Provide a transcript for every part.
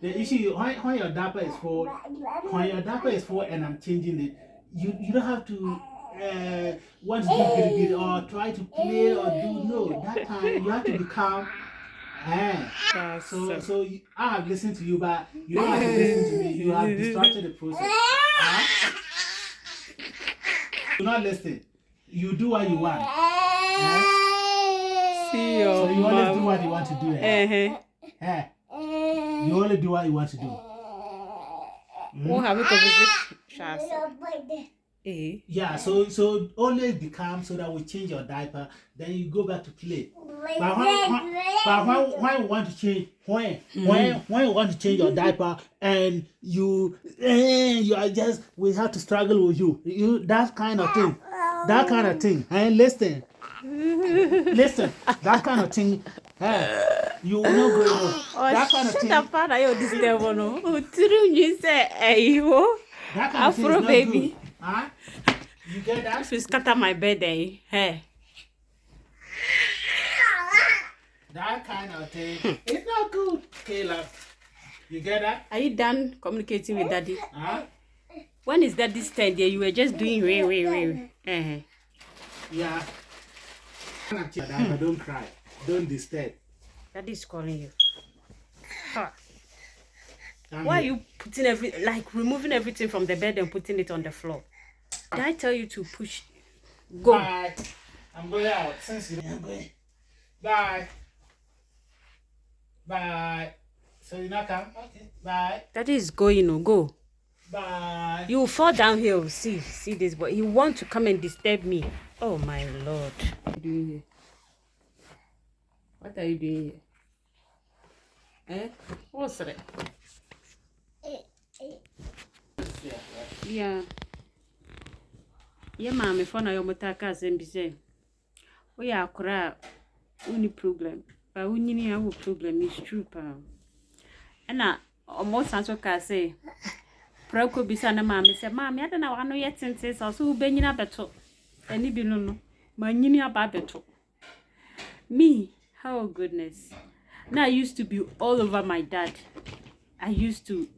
The issue when your diaper is full, and I'm changing it, you don't have to want to do good or try to play or do no. That time you have to be calm. I have listened to you, but you don't have to listen to me. You have distracted the process. Do not listen. You do what you want. See your so you always do what you want to do. You only do what you want to do. Won't have a conversation. Yeah, so always be calm so that we change your diaper, then you go back to play. But when you want to change, when you want to change your diaper and you are just, we have to struggle with you that kind of thing. And listen, that kind of thing. You will not go on. That kind of thing. That part I disturb no. You say, that kind of thing is Afro not baby. Good. Huh? You get that? If you scatter my bed, hey. That kind of thing. It's not good, Kayla. You get that? Are you done communicating with daddy? Huh? When is daddy's turn there? You were just doing Yeah. Don't cry. Don't disturb. Daddy's calling you. Why are you putting removing everything from the bed and putting it on the floor? Did I tell you to push? Go. Bye. I'm going out. I'm going. Bye. Bye. So you not come? Okay. Bye. Daddy is going. Go. Bye. You will fall down here. See this boy. He wants to come and disturb me. Oh my Lord. What are you doing here? What are you doing here? What's that? Yeah. Yeah, mommy, for now, you're motaka and be saying, we are cry only problem. But we need our problem is true, pa. And now, almost answer can say, Proko Bisana, mammy said, Mammy, I don't know, I know yet since I saw Benny Abato. And it be no, my Ninia Babato. Me, oh goodness. Now I used to be all over my dad. I used to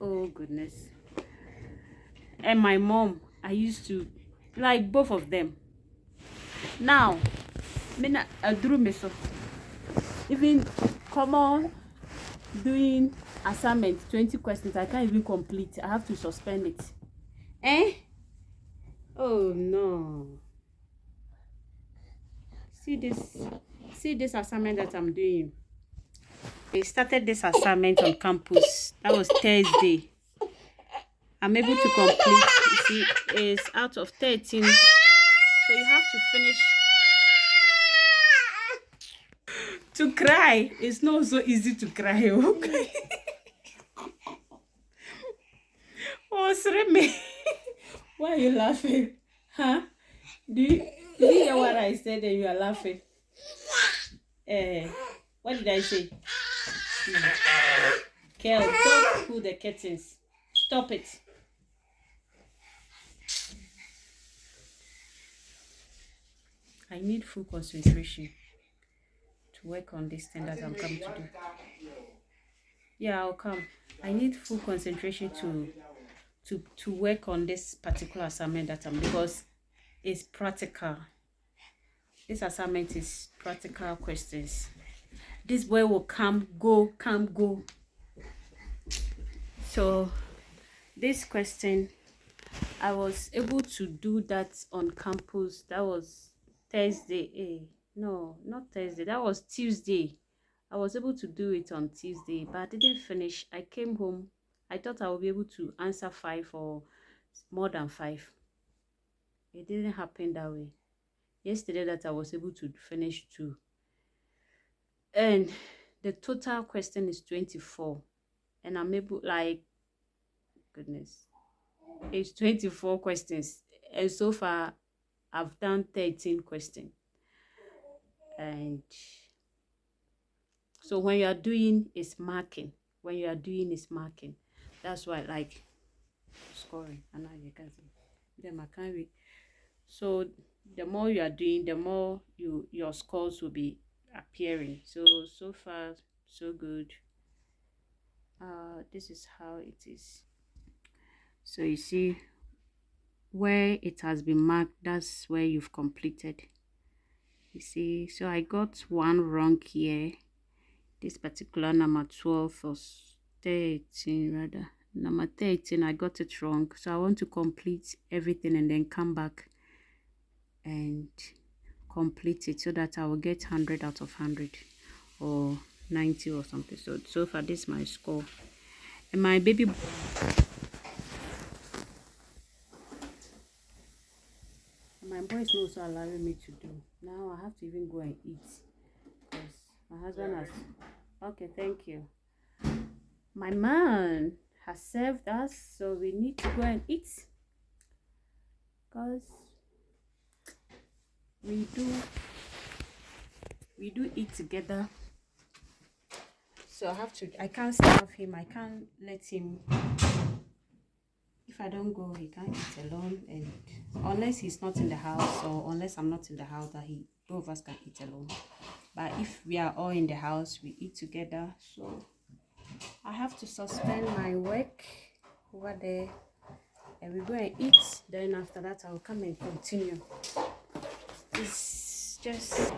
oh goodness. And my mom, I used to like both of them. Now, I drew myself. Even come on, doing assignment 20 questions, I can't even complete. I have to suspend it. Oh no. See this assignment that I'm doing. I started this assignment on campus. That was Thursday. I'm able to complete. You see, it's out of 13. So you have to finish. To cry. It's not so easy to cry. Okay. Oh, sorry me. Why are you laughing? Huh? Do you hear what I said and you are laughing? What did I say? Kel, don't pull the curtains. Stop it. I need full concentration to work on this thing that I'm coming to do. Yeah, I'll come. I need full concentration to work on this particular assignment that I'm, because it's practical. This assignment is practical questions. This boy will come, go. So this question, I was able to do that on campus. That was Thursday. No, not Thursday. That was Tuesday. I was able to do it on Tuesday, but I didn't finish. I came home. I thought I would be able to answer 5 or more than 5. It didn't happen that way. Yesterday that I was able to finish 2. And the total question is 24. And I'm able, goodness, it's 24 questions. And so far, I've done 13 questions. And so when you are doing is marking. That's why I like scoring. And now you can see. Then I can't read. So the more you are doing, the more your scores will be appearing. So far, so good. this is how it is. So you see where it has been marked, that's where you've completed. You see, so I got one wrong here. This particular number 12 or 13 rather. Number 13, I got it wrong. So I want to complete everything and then come back and complete it so that I will get 100 out of 100 or 90 or something. So far this is my score. And my baby, my boy is not also allowing me to do. Now I have to even go and eat because my husband has. Okay, thank you. My man has served us, so we need to go and eat because we do eat together. So I can't starve him. I can't let him. If I don't go, he can't eat alone, and unless he's not in the house or unless I'm not in the house, that both of us can eat alone. But if we are all in the house, we eat together. So I have to suspend my work over there and we go and eat. Then after that, I'll come and continue. It's just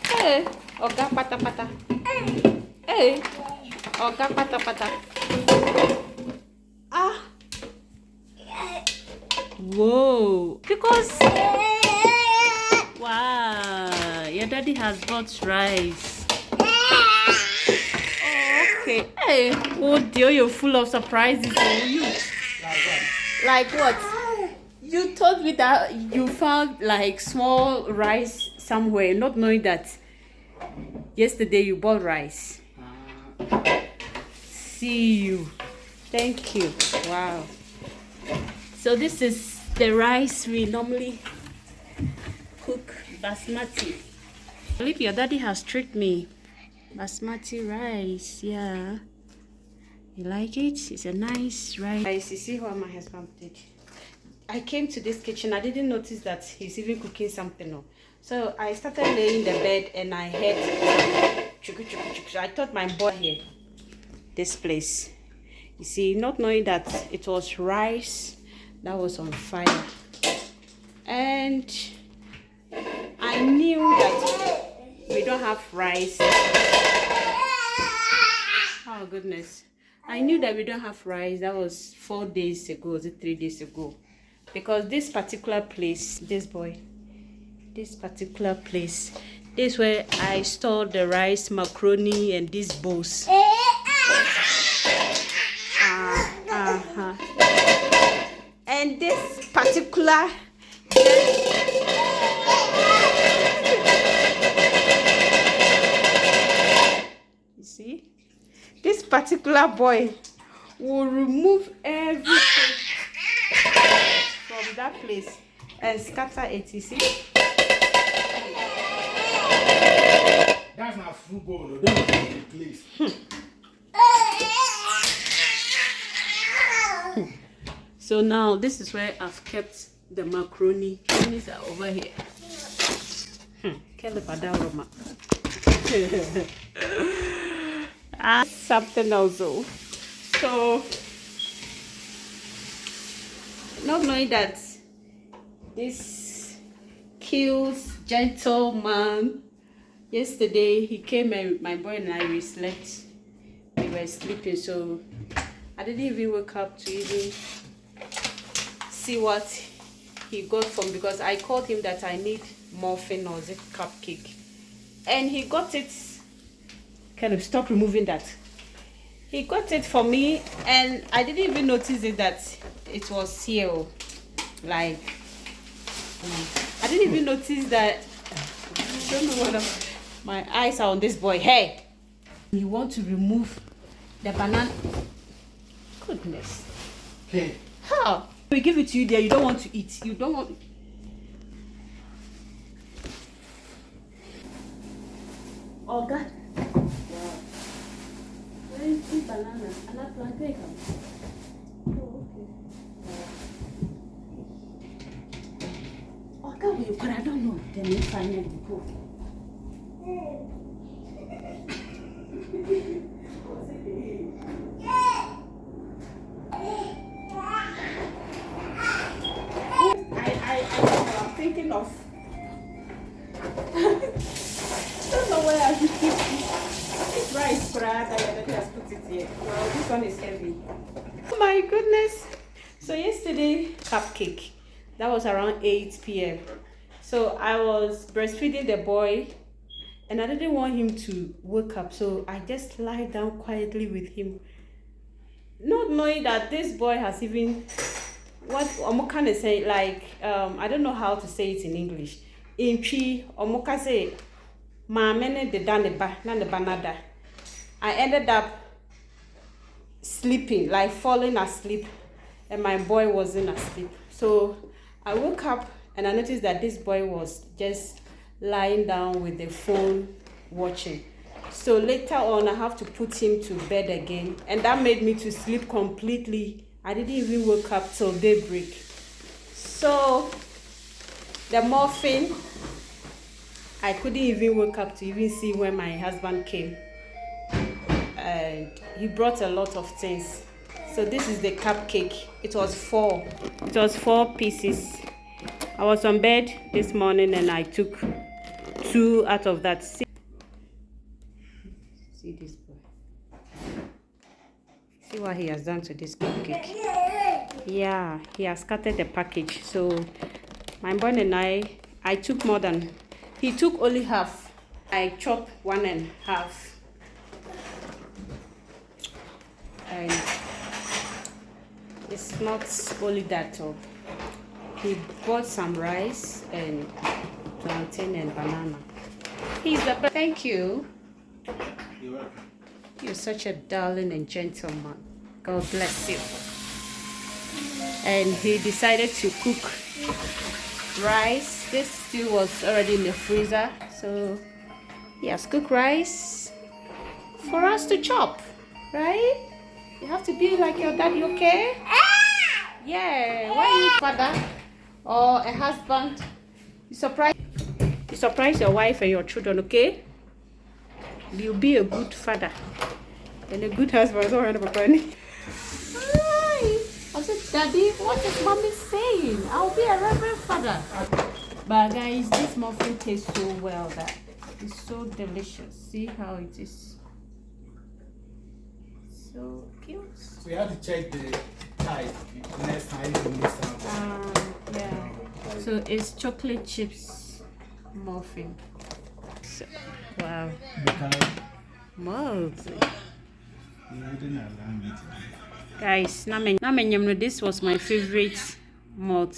hey, Oga pata pata. Hey, Oga pata pata. Ah. Whoa, because wow, your daddy has bought rice. Oh, okay. Hey, oh dear, you're full of surprises. You like what? You told me that you found like small rice somewhere, not knowing that yesterday you bought rice. See you. Thank you. Wow. So this is the rice we normally cook, basmati. I believe your daddy has tricked me. Basmati rice, yeah. You like it? It's a nice rice. You see what my husband did? I came to this kitchen. I didn't notice that he's even cooking something. No. So I started laying in the bed and I heard chuku chuku chuku. I thought my boy here, this place. You see, not knowing that it was rice that was on fire. And I knew that we don't have rice. Oh goodness. I knew that we don't have rice. That was 4 days ago, was it 3 days ago? Because this particular place, this particular place, this is where I stored the rice, macaroni, and these bowls. And this particular you see, this particular boy will remove everything from that place and scatter it, you see. That's not football, that's the place. So now this is where I've kept the macaroni. These are over here. Something also. So not knowing that this cute gentleman, yesterday he came and my boy and I, we slept. We were sleeping, so I didn't even wake up to even see what he got from, because I called him that I need muffin or is it cupcake, and he got it. Kind of stop removing that. He got it for me and I didn't even notice it that it was here. Like I didn't even notice that. I don't know what my eyes are on this boy. Hey, you want to remove the banana? Goodness. Hey. How? We give it to you there, you don't want to eat. You don't want. Oh God. Wow. Where is the banana? And that plantain. Oh, okay. Oh God, I don't Come on, then we finally go. I'm thinking of. I don't know where I should keep this rice, Brad. I already has put it here. Well, this one is heavy. Oh my goodness. So yesterday, cupcake. That was around 8 p.m. So I was breastfeeding the boy and I didn't want him to wake up. So I just lied down quietly with him. Not knowing that this boy has even, what I'm kind of say, like, I don't know how to say it in English. In Chi, Omoka say, Ma mene de daneba, naneba nada. I ended up sleeping, like falling asleep, and my boy wasn't asleep. So I woke up and I noticed that this boy was just lying down with the phone watching. So later on, I have to put him to bed again, and that made me to sleep completely. I didn't even wake up till daybreak. So the muffin, I couldn't even wake up to even see when my husband came. And he brought a lot of things. So this is the cupcake. It was 4 pieces. I was on bed this morning and I took 2 out of that. See this boy. See what he has done to this cupcake. Yeah, he has scattered the package. So my boy and I took more than, he took only half. I chopped 1.5. And it's not only that. He bought some rice and plantain and banana. He's the best. Thank you. You're welcome. You're such a darling and gentleman. God bless you. And he decided to cook rice. This stew was already in the freezer, so he has cooked rice for us to chop, right? You have to be like your daddy, okay? Yeah, when you father or a husband, you surprise your wife and your children, okay? You'll be a good father and a good husband. So I said, Daddy, what is mommy saying? I'll be a reverend father. But guys, this muffin tastes so well that it's so delicious. See how it is. So cute. So you have to check the type next time you miss out. Yeah. So it's chocolate chips muffin. So, wow. Because Multi. you didn't allow me to. Guys, this was my favorite malt.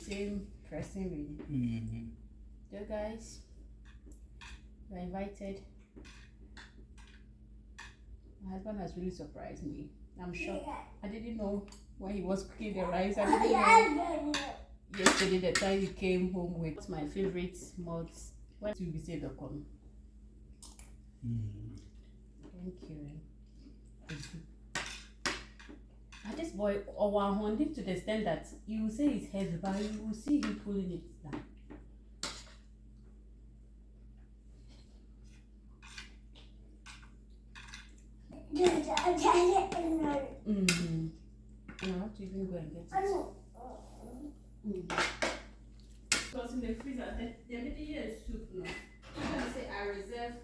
Same pressing really. So guys, you're invited. My husband has really surprised me. I'm shocked. I didn't know when he was cooking the rice. I didn't know. Yesterday, the time he came home with my favorite malts. When to be said the corn. Thank you. And this boy, to the extent that you will say it's heavy, but you will see him pulling it down. I have to even go and get it. Because in the freezer, the middle here is soup now. I'm going to say I reserve.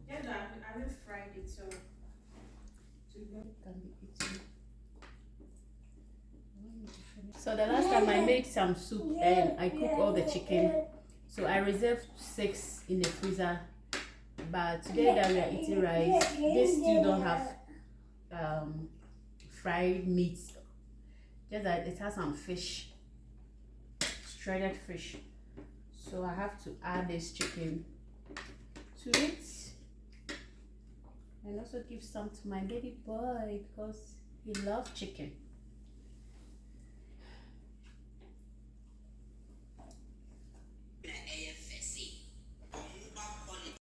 Yeah, I haven't fried it, so it can be eaten. So the last time I made some soup and I cooked all the chicken. So I reserved 6 in the freezer. But today that we are eating rice, they still don't have fried meat. Just that it has some fish, shredded fish. So I have to add this chicken to it. And also give some to my baby boy because he loves chicken.